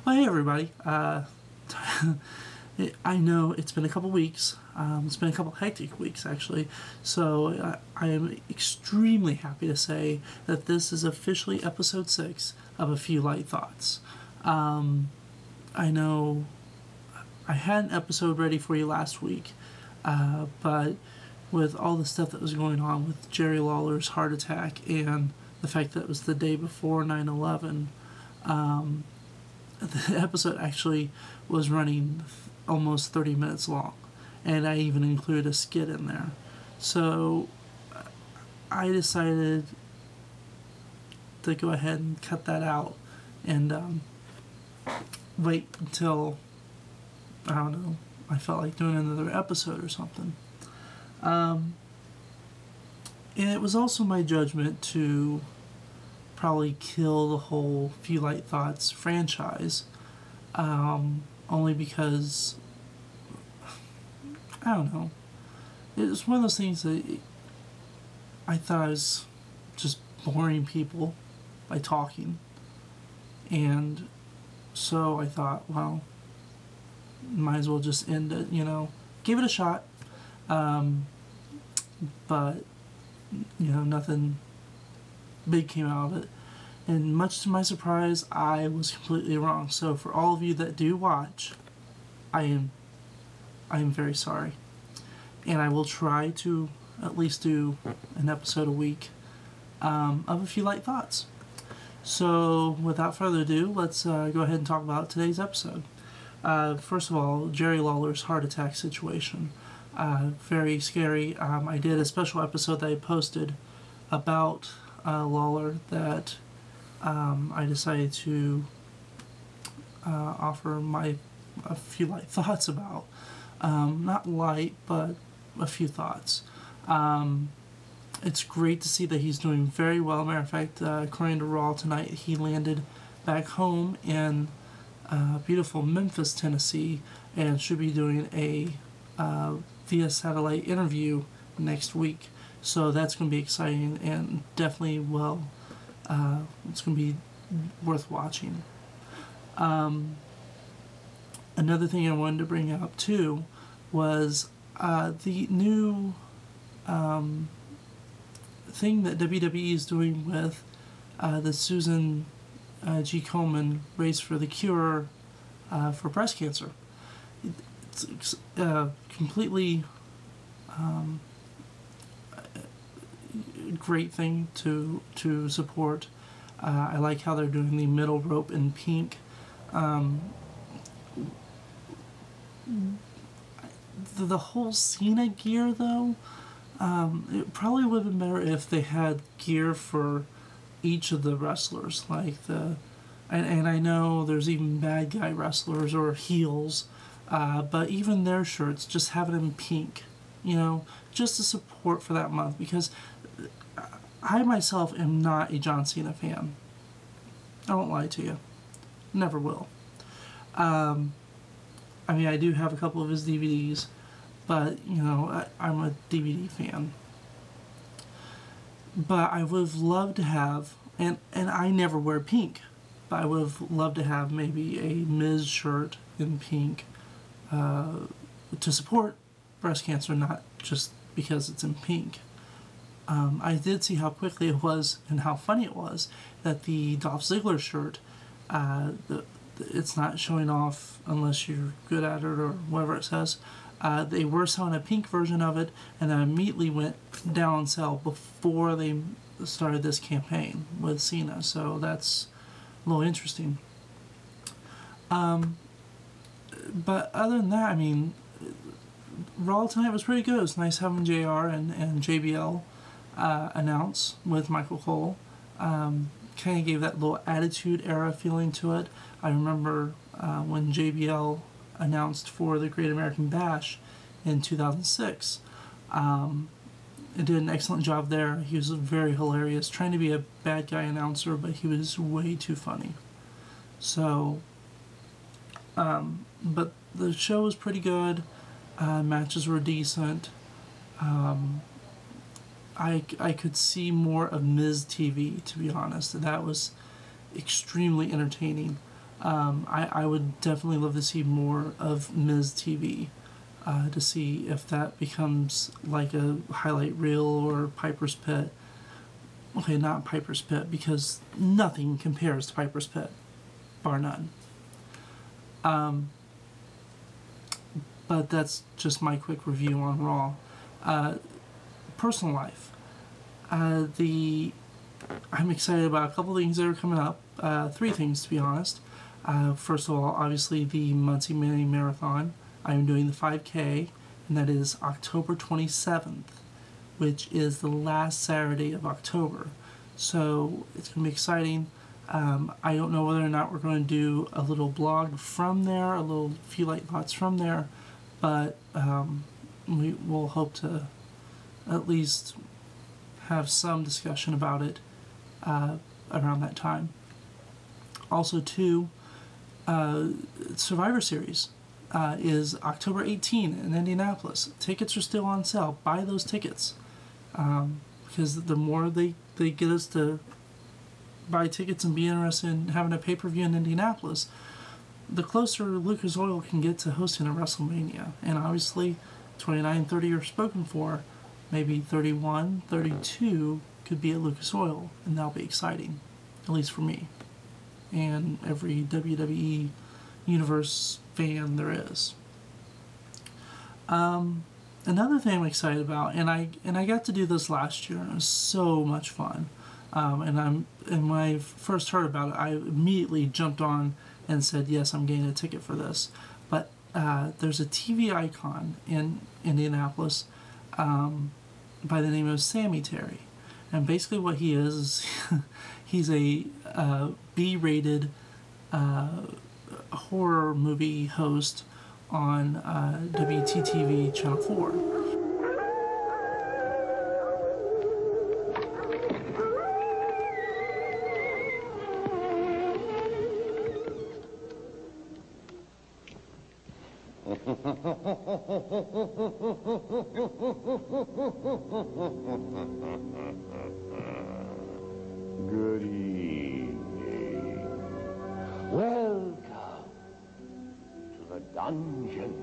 Well, hey everybody. I know it's been a couple weeks. It's been a couple hectic weeks, actually. So I am extremely happy to say that this is officially episode 6 of A Few Light Thoughts. I know I had an episode ready for you last week, but with all the stuff that was going on with Jerry Lawler's heart attack and the fact that it was the day before 9/11, the episode actually was running almost 30 minutes long, and I even included a skit in there. So I decided to go ahead and cut that out and wait until, I don't know, I felt like doing another episode or something. And it was also my judgment to probably kill the whole Few Light Thoughts franchise, only because, I don't know, it was one of those things that I thought I was just boring people by talking, and so I thought, well, might as well just end it, give it a shot, but nothing big came out of it, and much to my surprise, I was completely wrong. So for all of you that do watch, I am very sorry, and I will try to at least do an episode a week of A Few Light Thoughts. So without further ado, let's go ahead and talk about today's episode. First of all, Jerry Lawler's heart attack situation. Very scary. I did a special episode that I posted about Lawler that I decided to offer a few light thoughts about. Not light, but a few thoughts. It's great to see that he's doing very well. Matter of fact, according to Raw tonight, he landed back home in beautiful Memphis, Tennessee, and should be doing a via satellite interview next week. So that's going to be exciting and definitely it's going to be worth watching. Another thing I wanted to bring up too was the new thing that WWE is doing with the Susan G. Komen Race for the Cure for breast cancer. It's completely great thing to support. I like how they're doing the middle rope in pink. The whole Cena gear, though, it probably would have been better if they had gear for each of the wrestlers, and I know there's even bad guy wrestlers or heels, but even their shirts, just have it in pink, just a support for that month, because I myself am not a John Cena fan. I won't lie to you. Never will. I do have a couple of his DVDs, but, I'm a DVD fan. But I would have loved to have, and I never wear pink, but I would have loved to have maybe a Miz shirt in pink to support breast cancer, not just because it's in pink. I did see how quickly it was and how funny it was that the Dolph Ziggler shirt, it's not showing off unless you're good at it or whatever it says. They were selling a pink version of it, and then immediately went down on sale before they started this campaign with Cena. So that's a little interesting. But other than that, Raw tonight was pretty good. It was nice having JR and JBL announce with Michael Cole. Kind of gave that little Attitude Era feeling to it. I remember when JBL announced for the Great American Bash in 2006. It did an excellent job there. He was very hilarious, trying to be a bad guy announcer, but he was way too funny. So, but the show was pretty good. Matches were decent. I could see more of Miz TV, to be honest. That was extremely entertaining. I would definitely love to see more of Ms. TV, to see if that becomes like a highlight reel or Piper's Pit. Okay, not Piper's Pit, because nothing compares to Piper's Pit, bar none. But that's just my quick review on Raw. Personal life. I'm excited about a couple things that are coming up. 3 things, to be honest. First of all, obviously the Muncie Mini Marathon. I'm doing the 5K, and that is October 27th, which is the last Saturday of October. So it's going to be exciting. I don't know whether or not we're going to do a little blog from there, a little few light thoughts from there, but we will hope to at least have some discussion about it around that time. Also, too, Survivor Series is October 18 in Indianapolis. Tickets are still on sale. Buy those tickets, because the more they get us to buy tickets and be interested in having a pay-per-view in Indianapolis, the closer Lucas Oil can get to hosting a WrestleMania. And obviously 29, 30 are spoken for. Maybe 31, 32 could be at Lucas Oil, and that'll be exciting, at least for me and every WWE Universe fan there is. Another thing I'm excited about, and I got to do this last year, and it was so much fun. And when I first heard about it, I immediately jumped on and said, yes, I'm getting a ticket for this. But there's a TV icon in Indianapolis by the name of Sammy Terry. And basically what he is he's a B-rated horror movie host on WTTV Channel 4. Good evening. Welcome to the dungeon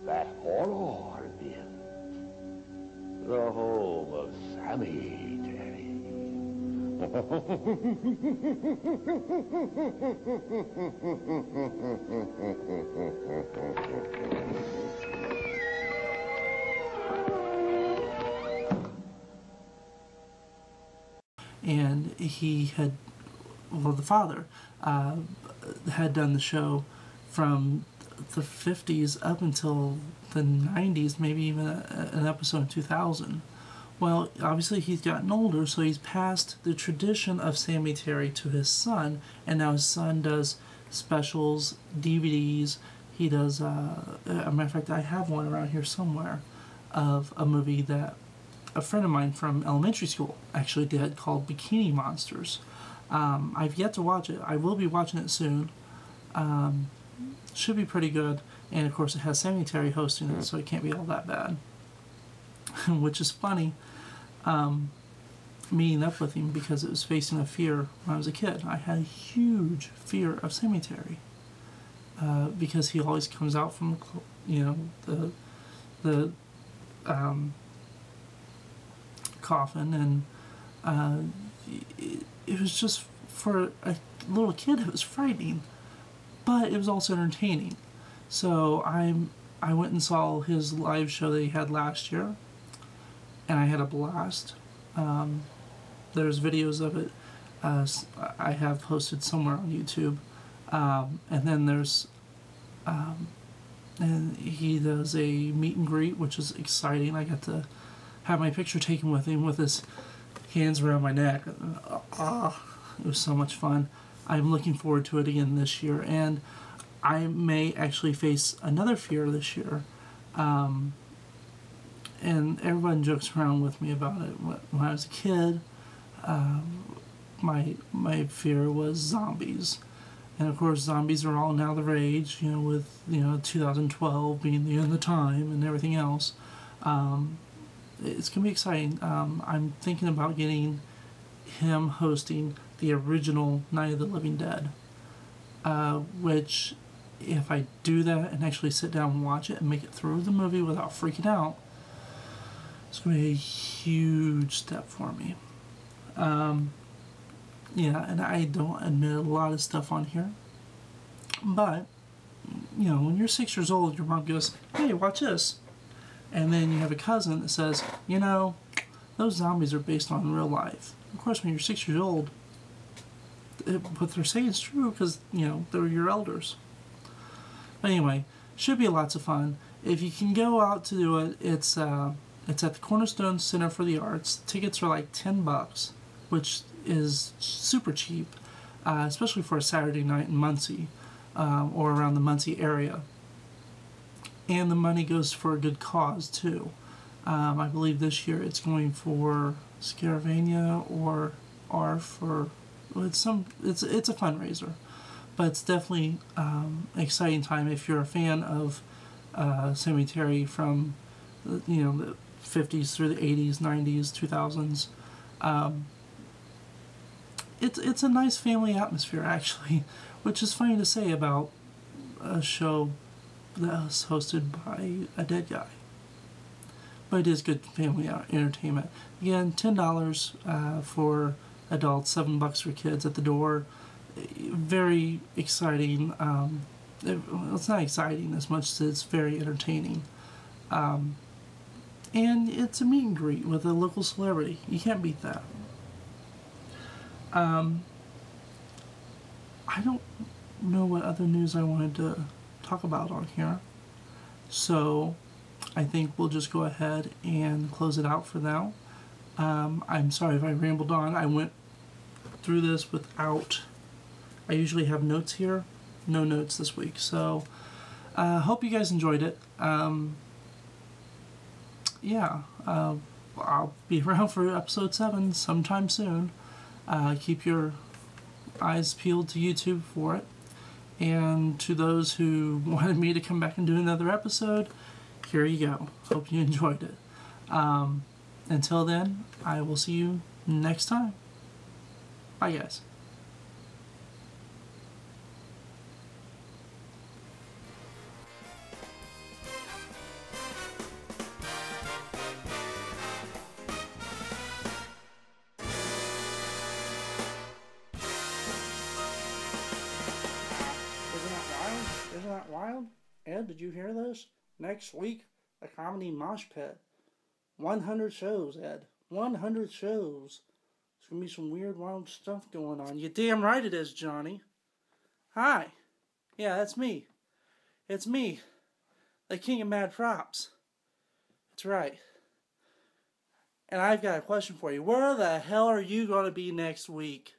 that horror built. The home of Sammy Terry. And he had, well, the father had done the show from the 50s up until the 90s, maybe even an episode in 2000. Well, obviously he's gotten older, so he's passed the tradition of Sammy Terry to his son, and now his son does specials, DVDs. He does, a matter of fact, I have one around here somewhere of a movie that a friend of mine from elementary school actually did, called Bikini Monsters. I've yet to watch it. I will be watching it soon. Should be pretty good. And of course it has Sammy Terry hosting it, so it can't be all that bad. Which is funny, meeting up with him, because it was facing a fear when I was a kid. I had a huge fear of Sammy Terry, because he always comes out from, the coffin, and it was just, for a little kid, it was frightening, but it was also entertaining. So I went and saw his live show that he had last year, and I had a blast. There's videos of it I have posted somewhere on YouTube, and then there's and he does a meet and greet, which is exciting. I got to have my picture taken with him with his hands around my neck. It was so much fun. I'm looking forward to it again this year, and I may actually face another fear this year. And everyone jokes around with me about it. When I was a kid, my fear was zombies. And of course, zombies are all now the rage, with 2012 being the end of the time and everything else. It's going to be exciting. I'm thinking about getting him hosting the original Night of the Living Dead. which if I do that and actually sit down and watch it and make it through the movie without freaking out, it's going to be a huge step for me. Yeah, and I don't admit a lot of stuff on here, but, you know, when you're 6 years old, your mom goes, hey, watch this. And then you have a cousin that says, you know, those zombies are based on real life. Of course, when you're 6 years old, what they're saying is true because, you know, they're your elders. But anyway, should be lots of fun. If you can go out to do it, it's at the Cornerstone Center for the Arts. Tickets are like $10, which is super cheap, especially for a Saturday night in Muncie or around the Muncie area. And the money goes for a good cause too. I believe this year it's going for Scaravania or ARF, or it's a fundraiser, but it's definitely an exciting time if you're a fan of Sammy Terry from the 50s through the 80s, 90s, 2000s. It's a nice family atmosphere actually, which is funny to say about a show that's hosted by a dead guy. But it is good family entertainment. Again, $10 for adults, $7 for kids at the door. Very exciting. It's not exciting as much as it's very entertaining. And it's a meet and greet with a local celebrity. You can't beat that. I don't know what other news I wanted to talk about on here. So I think we'll just go ahead and close it out for now. I'm sorry if I rambled on. I went through this without... I usually have notes here. No notes this week. So hope you guys enjoyed it. Yeah. I'll be around for episode 7 sometime soon. Keep your eyes peeled to YouTube for it. And to those who wanted me to come back and do another episode, here you go. Hope you enjoyed it. Until then, I will see you next time. Bye, guys. Isn't that wild? Ed, did you hear this? Next week, the Comedy Mosh Pit. 100 shows, Ed. 100 shows. There's going to be some weird, wild stuff going on. You damn right it is, Johnny. Hi. Yeah, that's me. It's me, the king of mad props. That's right. And I've got a question for you. Where the hell are you going to be next week?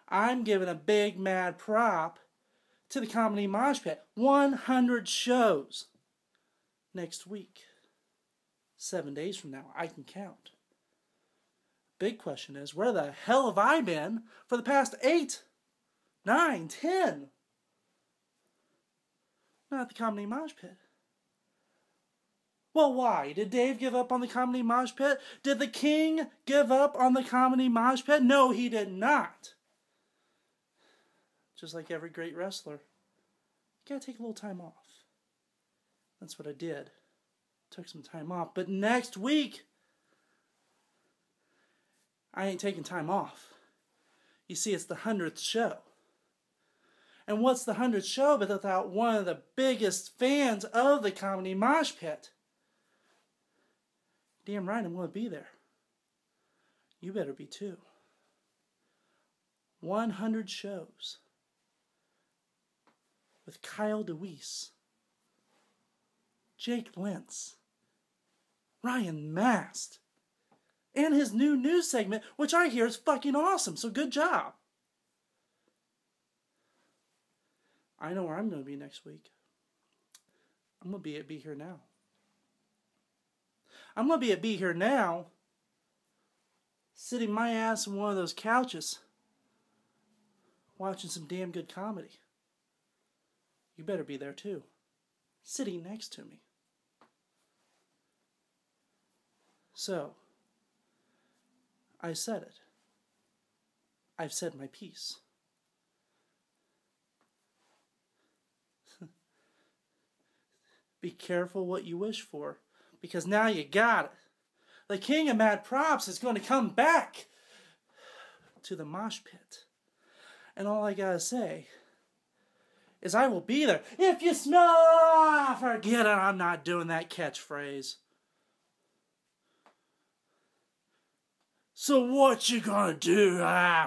I'm giving a big mad prop to the Comedy Mosh Pit. 100 shows next week. 7 days from now. I can count. Big question is, where the hell have I been for the past 8, 9, 10? Not at the Comedy Mosh Pit. Well, why? Did Dave give up on the Comedy Mosh Pit? Did the king give up on the Comedy Mosh Pit? No, he did not. Just like every great wrestler, you gotta take a little time off. That's what I did. Took some time off. But next week, I ain't taking time off. You see, it's the 100th show. And what's the 100th show but without one of the biggest fans of the Comedy Mosh Pit? Damn right I'm going to be there. You better be too. 100 shows with Kyle DeWeese, Jake Lentz, Ryan Mast, and his new news segment, which I hear is fucking awesome, so good job. I know where I'm going to be next week. I'm going to be at Be Here Now. I'm going to be at Be Here Now, sitting my ass in one of those couches, watching some damn good comedy. You better be there too, sitting next to me. So, I said it. I've said my piece. be careful what you wish for, because now you got it. The king of mad props is going to come back to the mosh pit. And all I gotta say is I will be there. If you smell, forget it, I'm not doing that catchphrase. So what you gonna do?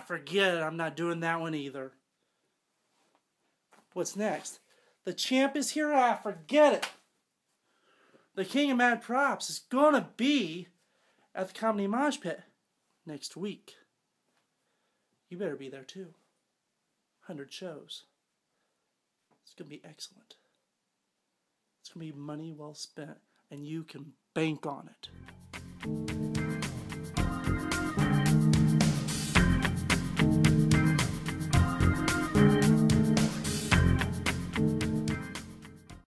Forget it, I'm not doing that one either. What's next? The champ is here? Forget it. The king of mad props is gonna be at the Comedy Mosh Pit next week. You better be there too. 100 shows. It's going to be excellent. It's going to be money well spent, and you can bank on it.